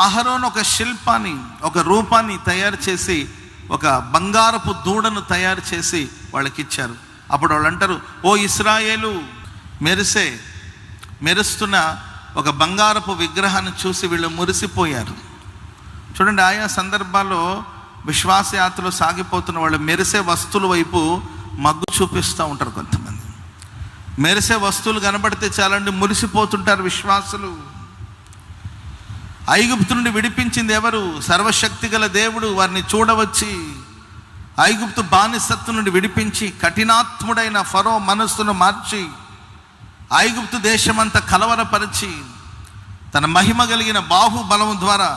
అహరోను ఒక శిల్పాన్ని, ఒక రూపాన్ని తయారు చేసి, ఒక బంగారపు దూడను తయారు చేసి వాళ్ళకి ఇచ్చారు. అప్పుడు వాళ్ళు అంటారు, ఓ ఇశ్రాయేలు, మెరుస్తున్న ఒక బంగారపు విగ్రహాన్ని చూసి వీళ్ళు మురిసిపోయారు. చూడండి, ఆయా సందర్భాల్లో విశ్వాసయాత్రలో సాగిపోతున్న వాళ్ళు మెరిసే వస్తువుల వైపు మగ్గు చూపిస్తూ ఉంటారు. కొంతమంది మెరిసే వస్తువులు కనబడితే చాలండి మురిసిపోతుంటారు విశ్వాసులు. ఐగుప్తు నుండి విడిపించింది ఎవరు? సర్వశక్తి గల దేవుడు. వారిని చూడవచ్చి ఐగుప్తు బానిసత్వం నుండి విడిపించి కఠినాత్ముడైన ఫరో మనస్సును మార్చి ఐగుప్తు దేశమంతా కలవరపరిచి తన మహిమ కలిగిన బాహుబలం ద్వారా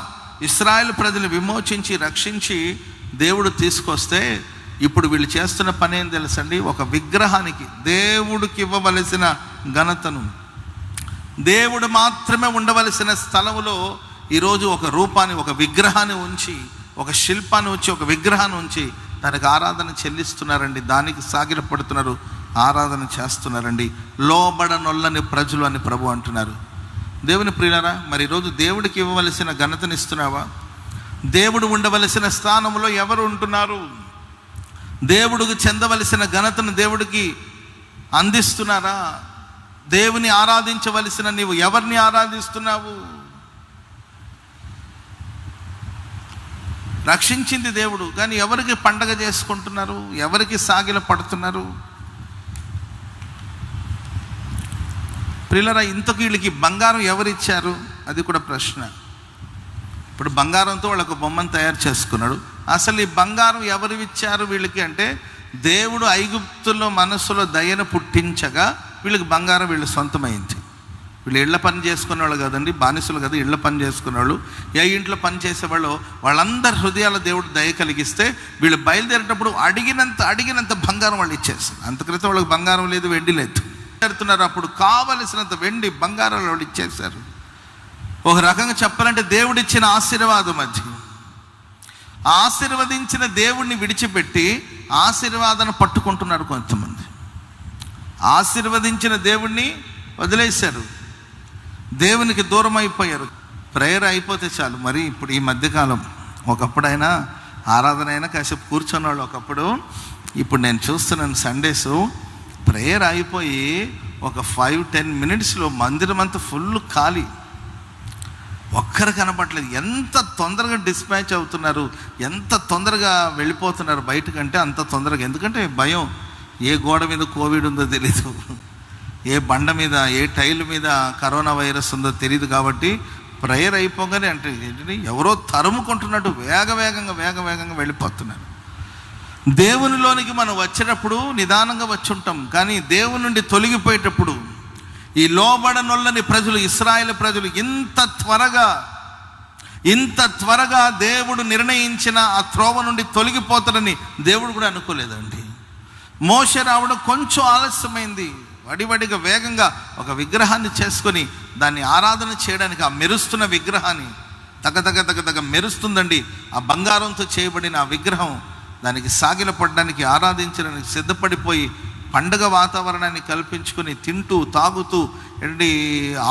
ఇశ్రాయేలు ప్రజలు విమోచించి రక్షించి దేవుడు తీసుకొస్తే, ఇప్పుడు వీళ్ళు చేస్తున్న పని ఏం తెలుసండి? ఒక విగ్రహానికి, దేవుడికి ఇవ్వవలసిన ఘనతను, దేవుడు మాత్రమే ఉండవలసిన స్థలంలో ఈరోజు ఒక రూపాన్ని, ఒక విగ్రహాన్ని ఉంచి, ఒక శిల్పాన్ని ఉంచి, ఒక విగ్రహాన్ని ఉంచి దానికి ఆరాధన చెల్లిస్తున్నారండి. దానికి సాగిలపడుతున్నారు, ఆరాధన చేస్తున్నారండి. లోబడనొల్లని ప్రజలు అని ప్రభు అంటున్నారు. దేవుని ప్రియులారా, మరి ఈరోజు దేవుడికి ఇవ్వవలసిన ఘనతను ఇస్తున్నావా? దేవుడు ఉండవలసిన స్థానంలో ఎవరు ఉంటున్నారు? దేవుడికి చెందవలసిన ఘనతను దేవుడికి అందిస్తున్నారా? దేవుని ఆరాధించవలసిన నీవు ఎవరిని ఆరాధిస్తున్నావు? రక్షించింది దేవుడు, కానీ ఎవరికి పండగ చేసుకుంటున్నారు? ఎవరికి సాగిల పడుతున్నారు? ప్రియులారా, ఇంతకు వీళ్ళకి బంగారం ఎవరిచ్చారు? అది కూడా ప్రశ్న. ఇప్పుడు బంగారంతో వాళ్ళకు బొమ్మను తయారు చేసుకున్నాడు. అసలు ఈ బంగారం ఎవరు ఇచ్చారు వీళ్ళకి అంటే, దేవుడు ఐగుప్తులో మనస్సులో దయను పుట్టించగా వీళ్ళకి బంగారం వీళ్ళు సొంతమైంది. వీళ్ళు ఇళ్ళ పని చేసుకునే వాళ్ళు కదండి, బానిసలు కదా, ఇళ్ళ పని చేసుకునేవాళ్ళు. ఏ ఇంట్లో పని చేసేవాళ్ళు వాళ్ళందరి హృదయాల దేవుడు దయ కలిగిస్తే వీళ్ళు బయలుదేరేటప్పుడు అడిగినంత బంగారం వాళ్ళు ఇచ్చేస్తారు. అంత క్రితం వాళ్ళకి బంగారం లేదు, వెండి లేదు. బయలుదేరుతున్నారు, అప్పుడు కావలసినంత వెండి బంగారాలు వాళ్ళు ఇచ్చేశారు. ఒక రకంగా చెప్పాలంటే దేవుడిచ్చిన ఆశీర్వాదం అది. ఆశీర్వదించిన దేవుడిని విడిచిపెట్టి ఆశీర్వాదాన్ని పట్టుకుంటున్నారు కొంతమంది. ఆశీర్వదించిన దేవుణ్ణి వదిలేశారు, దేవునికి దూరం అయిపోయారు. ప్రేయర్ అయిపోతే చాలు. మరి ఇప్పుడు ఈ మధ్యకాలం, ఒకప్పుడైనా ఆరాధన అయినా కాసేపు కూర్చున్నవాళ్ళు ఒకప్పుడు. ఇప్పుడు నేను చూస్తున్నాను సండేస్ ప్రేయర్ అయిపోయి ఒక 5-10 మినిట్స్లో మందిరం అంతా ఫుల్ ఖాళీ, ఒక్కరు కనపడలేదు. ఎంత తొందరగా డిస్పాచ్ అవుతున్నారు, ఎంత తొందరగా వెళ్ళిపోతున్నారు బయటకంటే అంత తొందరగా. ఎందుకంటే భయం, ఏ గోడ మీద కోవిడ్ ఉందో తెలీదు, ఏ బండ మీద, ఏ టైల్ మీద కరోనా వైరస్ ఉందో తెలియదు. కాబట్టి ప్రేయర్ అయిపోగానే అంటే ఎవరో తరుముకుంటున్నట్టు వేగంగా వెళ్ళిపోతున్నారు. దేవునిలోనికి మనం వచ్చేటప్పుడు నిదానంగా వచ్చి ఉంటాం, కానీ దేవుని నుండి తొలగిపోయేటప్పుడు ఈ లోబడనొల్లని ప్రజలు, ఇశ్రాయేలు ప్రజలు ఇంత త్వరగా దేవుడు నిర్ణయించిన ఆ త్రోవ నుండి తొలగిపోతారని దేవుడు కూడా అనుకోలేదండి. మోషే రావడం కొంచెం ఆలస్యమైంది. వడివడిగా వేగంగా ఒక విగ్రహాన్ని చేసుకొని దాన్ని ఆరాధన చేయడానికి, ఆ మెరుస్తున్న విగ్రహాన్ని తగ మెరుస్తుందండి. ఆ బంగారంతో చేయబడిన ఆ విగ్రహం దానికి సాగిలపడడానికి, ఆరాధించడానికి సిద్ధపడిపోయి పండుగ వాతావరణాన్ని కల్పించుకొని తింటూ తాగుతూ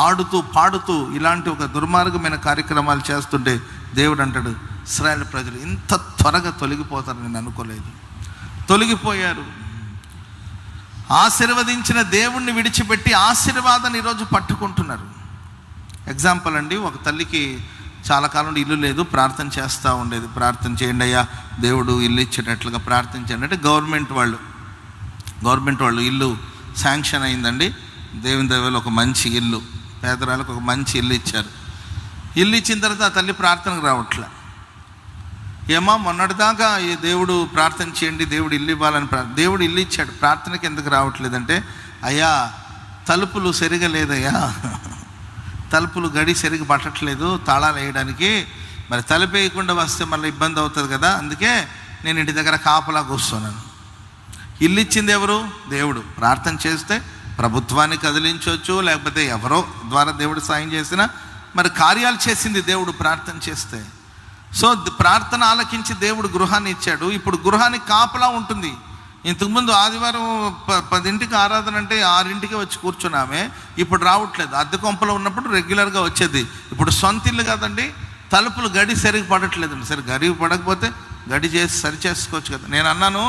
ఆడుతూ పాడుతూ ఇలాంటి ఒక దుర్మార్గమైన కార్యక్రమాలు చేస్తుంటే దేవుడు అంటాడు, ఇశ్రాయేలు ప్రజలు ఇంత త్వరగా తొలగిపోతారని నేను అనుకోలేదు. తొలగిపోయారు. ఆశీర్వదించిన దేవుణ్ణి విడిచిపెట్టి ఆశీర్వాదాన్ని ఈరోజు పట్టుకుంటున్నారు. ఎగ్జాంపుల్ అండి, ఒక తల్లికి చాలా కాలం ఇల్లు లేదు, ప్రార్థన చేస్తూ ఉండేది. ప్రార్థన చేయండి అయ్యా, దేవుడు ఇల్లు ఇచ్చేటట్లుగా ప్రార్థన చేయండి అంటే గవర్నమెంట్ వాళ్ళు ఇల్లు శాంక్షన్ అయిందండి. దేవుని దయవల్ల ఒక మంచి ఇల్లు, పేదరాలకు ఒక మంచి ఇల్లు ఇచ్చారు. ఇల్లు ఇచ్చిన తర్వాత ఆ తల్లి ప్రార్థనకు రావట్లే. ఏమా మొన్నటిదాకా ఈ దేవుడు ప్రార్థన చేయండి, దేవుడు ఇల్లు ఇవ్వాలని దేవుడు ఇల్లు ఇచ్చాడు, ప్రార్థనకి ఎందుకు రావట్లేదంటే, అయ్యా తలుపులు సరిగా లేదయ్యా, తలుపులు గడి సరిగా పట్టట్లేదు తాళాలు వేయడానికి, మరి తలుపు వేయకుండా వస్తే మళ్ళీ ఇబ్బంది అవుతుంది కదా, అందుకే నేను ఇంటి దగ్గర కాపలా కూర్చున్నాను. ఇల్లు ఇచ్చింది ఎవరు? దేవుడు. ప్రార్థన చేస్తే ప్రభుత్వాన్ని కదిలించవచ్చు, లేకపోతే ఎవరో ద్వారా దేవుడు సాయం చేసినా మరి కార్యాలు చేసింది దేవుడు ప్రార్థన చేస్తే. సో ప్రార్థన ఆలకించి దేవుడు గృహాన్ని ఇచ్చాడు. ఇప్పుడు గృహానికి కాపలా ఉంటుంది. ఇంతకుముందు ఆదివారం 10ంటికి ఆరాధన అంటే 6ంటికి వచ్చి కూర్చున్నామే, ఇప్పుడు రావట్లేదు. అద్దె కొంపలో ఉన్నప్పుడు రెగ్యులర్గా వచ్చేది. ఇప్పుడు సొంత ఇల్లు కదండి, తలుపులు గడి సరిగి పడట్లేదండి. సరే గడి పడకపోతే గడి చేసి సరి చేసుకోవచ్చు కదా. నేను అన్నాను,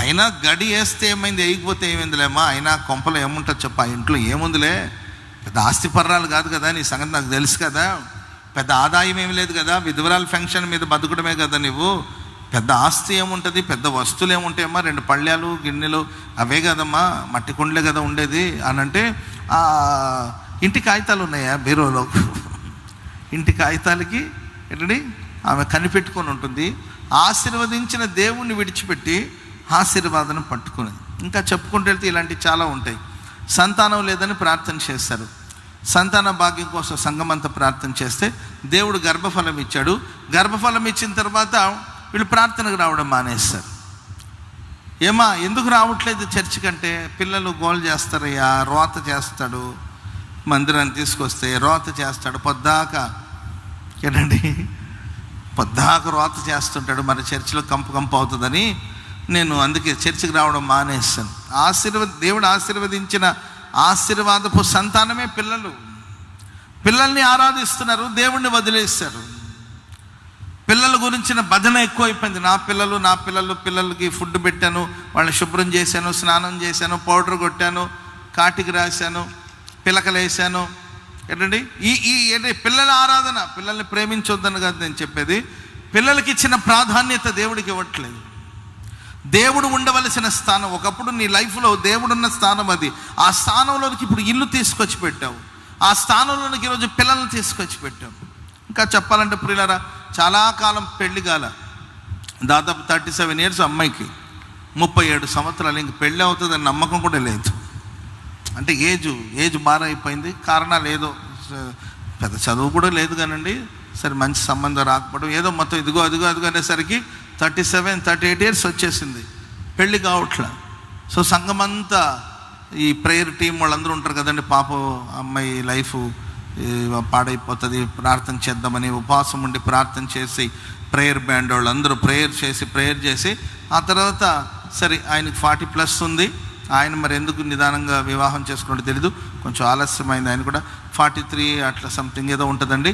అయినా గడి వేస్తే ఏమైంది, వేయకపోతే ఏమైందిలేమ్మా, అయినా కొంపలో ఏముంటుంది చెప్ప, ఆ ఇంట్లో ఏముందిలే, పెద్ద ఆస్తిపర్రాలు కాదు కదా, నీ సంగతి నాకు తెలుసు కదా, పెద్ద ఆదాయం ఏమి లేదు కదా, విధవరాల ఫంక్షన్ మీద బతుకడమే కదా నువ్వు, పెద్ద ఆస్తి ఏముంటుంది, పెద్ద వస్తువులు ఏముంటాయమ్మా, 2 పళ్ళాలు గిన్నెలు అవే కదమ్మా, మట్టి కుండలే కదా ఉండేది అని అంటే, ఇంటి కాగితాలు ఉన్నాయా బీరోలో, ఇంటి కాగితాలకి ఏంటండి ఆమె కనిపెట్టుకొని ఉంటుంది. ఆశీర్వదించిన దేవుణ్ణి విడిచిపెట్టి ఆశీర్వాదం పట్టుకునేది. ఇంకా చెప్పుకుంటూ వెళ్తే ఇలాంటివి చాలా ఉంటాయి. సంతానం లేదని ప్రార్థన చేస్తారు. సంతాన భాగ్యం కోసం సంఘమంతా ప్రార్థన చేస్తే దేవుడు గర్భఫలం ఇచ్చాడు. గర్భఫలం ఇచ్చిన తర్వాత వీళ్ళు ప్రార్థనకు రావడం మానేస్తారు. ఏమా ఎందుకు రావట్లేదు చర్చి కంటే, పిల్లలు గోల్ చేస్తారయ్యా, రోత చేస్తాడు, మందిరాన్ని తీసుకొస్తే రోత చేస్తాడు, పొద్దాక ఏంటండి పొద్దాక రోత చేస్తుంటాడు, మరి చర్చిలో కంపు అవుతుందని నేను అందుకే చర్చికి రావడం మానేస్తాను. దేవుడు ఆశీర్వదించిన ఆశీర్వాదపు సంతానమే పిల్లలు. పిల్లల్ని ఆరాధిస్తున్నారు, దేవుణ్ణి వదిలేస్తారు. పిల్లల గురించిన భజన ఎక్కువైపోయింది. నా పిల్లలు పిల్లలకి ఫుడ్ పెట్టాను, వాళ్ళని శుభ్రం చేశాను, స్నానం చేశాను, పౌడర్ కొట్టాను, కాటికి రాశాను, పిలకలు వేసాను. ఏంటండి ఈ పిల్లల ఆరాధన. పిల్లల్ని ప్రేమించొద్దని కాదు నేను చెప్పేది, పిల్లలకి ఇచ్చిన ప్రాధాన్యత దేవుడికి ఇవ్వట్లేదు. దేవుడు ఉండవలసిన స్థానం, ఒకప్పుడు నీ లైఫ్లో దేవుడున్న స్థానం అది. ఆ స్థానంలోనికి ఇప్పుడు ఇల్లు తీసుకొచ్చి పెట్టావు, ఆ స్థానంలోనికి ఈరోజు పిల్లల్ని తీసుకొచ్చి పెట్టావు. ఇంకా చెప్పాలంటే ప్రియులారా, చాలా కాలం పెళ్లి కాల, దాదాపు 37 years అమ్మాయికి, 37 సంవత్సరాలు ఇంక పెళ్ళి అవుతుందని నమ్మకం కూడా లేదు. అంటే ఏజ్ బాగా అయిపోయింది. కారణాలు ఏదో, పెద్ద చదువు కూడా లేదు కానండి, సరే మంచి సంబంధం రాకపోవడం, ఏదో మొత్తం ఇదిగో అనేసరికి 37-38 years వచ్చేసింది, పెళ్ళి కావట్లా. సో సంఘమంతా ఈ ప్రేయర్ టీం వాళ్ళందరూ ఉంటారు కదండి, పాపం అమ్మాయి లైఫ్ పాడైపోతుంది, ప్రార్థన చేద్దామని ఉపవాసం ఉండి ప్రార్థన చేసి, ప్రేయర్ బ్యాండ్ వాళ్ళందరూ ప్రేయర్ చేసి ఆ తర్వాత సరే ఆయనకి 40+ ఉంది. ఆయన మరి ఎందుకు నిదానంగా వివాహం చేసుకున్నట్టు తెలీదు, కొంచెం ఆలస్యమైంది. ఆయన కూడా 43 అట్లా సంథింగ్ ఏదో ఉంటుందండి.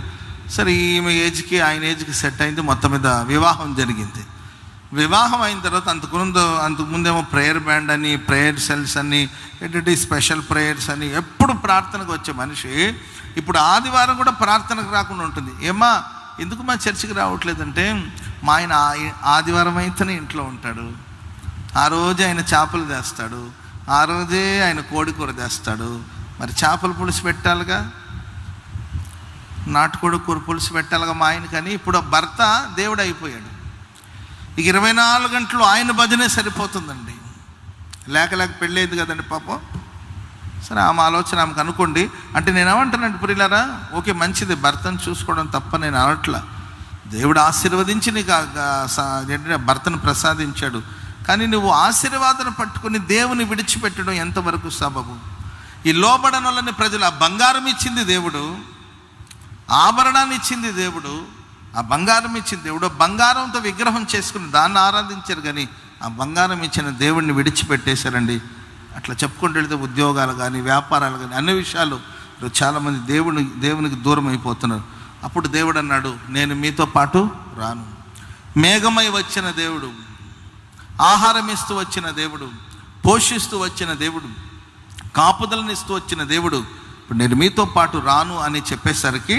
సరే ఈమె ఏజ్కి ఆయన ఏజ్కి సెట్ అయింది, మొత్తం మీద వివాహం జరిగింది. వివాహం అయిన తర్వాత అంతకుముందేమో ప్రేయర్ బ్యాండ్ అని, ప్రేయర్ సెల్స్ అని, ఏంటంటే స్పెషల్ ప్రేయర్స్ అని, ఎప్పుడు ప్రార్థనకు వచ్చే మనిషి ఇప్పుడు ఆదివారం కూడా ప్రార్థనకు రాకుండా ఉంటుంది. ఏమా ఎందుకు మా చర్చికి రావట్లేదంటే, మా ఆయన ఆదివారం అయితేనే ఇంట్లో ఉంటాడు, ఆ రోజే ఆయన చేపలు తెస్తాడు, ఆ రోజే ఆయన కోడి కూర తెస్తాడు, మరి చేపల పులుసు పెట్టాలిగా, నాటుకోడి కూర పులుసు పెట్టాలిగా మా ఆయన. కానీ ఇప్పుడు భర్త దేవుడు అయిపోయాడు, ఇక 24 గంటలు ఆయన భజనే సరిపోతుందండి. లేక పెళ్ళేది కదండి పాపం. సరే ఆమె ఆలోచన ఆమెకు అనుకోండి. అంటే నేను ఏమంటానంటే ప్రియులారా, ఓకే మంచిది, భర్తను చూసుకోవడం తప్ప నేను అనట్లా. దేవుడు ఆశీర్వదించి నీకు భర్తను ప్రసాదించాడు. కానీ నువ్వు ఆశీర్వాదం పట్టుకుని దేవుని విడిచిపెట్టడం ఎంతవరకు సబబు? ఈ లోబడని వాళ్ళని ప్రజలు, ఆ బంగారం ఇచ్చింది దేవుడు, ఆభరణాన్ని ఇచ్చింది దేవుడు, ఆ బంగారం ఇచ్చింది దేవుడు, బంగారంతో విగ్రహం చేసుకుని దాన్ని ఆరాధించారు. కానీ ఆ బంగారం ఇచ్చిన దేవుడిని విడిచిపెట్టేశారండి. అట్లా చెప్పుకుంటూ వెళితే ఉద్యోగాలు కానీ, వ్యాపారాలు కానీ, అన్ని విషయాలు చాలామంది దేవునికి దూరం అయిపోతున్నారు. అప్పుడు దేవుడు అన్నాడు, నేను మీతో పాటు రాను. మేఘమై వచ్చిన దేవుడు, ఆహారం ఇస్తూ వచ్చిన దేవుడు, పోషిస్తూ వచ్చిన దేవుడు, కాపుదలను ఇస్తూ వచ్చిన దేవుడు, ఇప్పుడు నేను మీతో పాటు రాను అని చెప్పేసరికి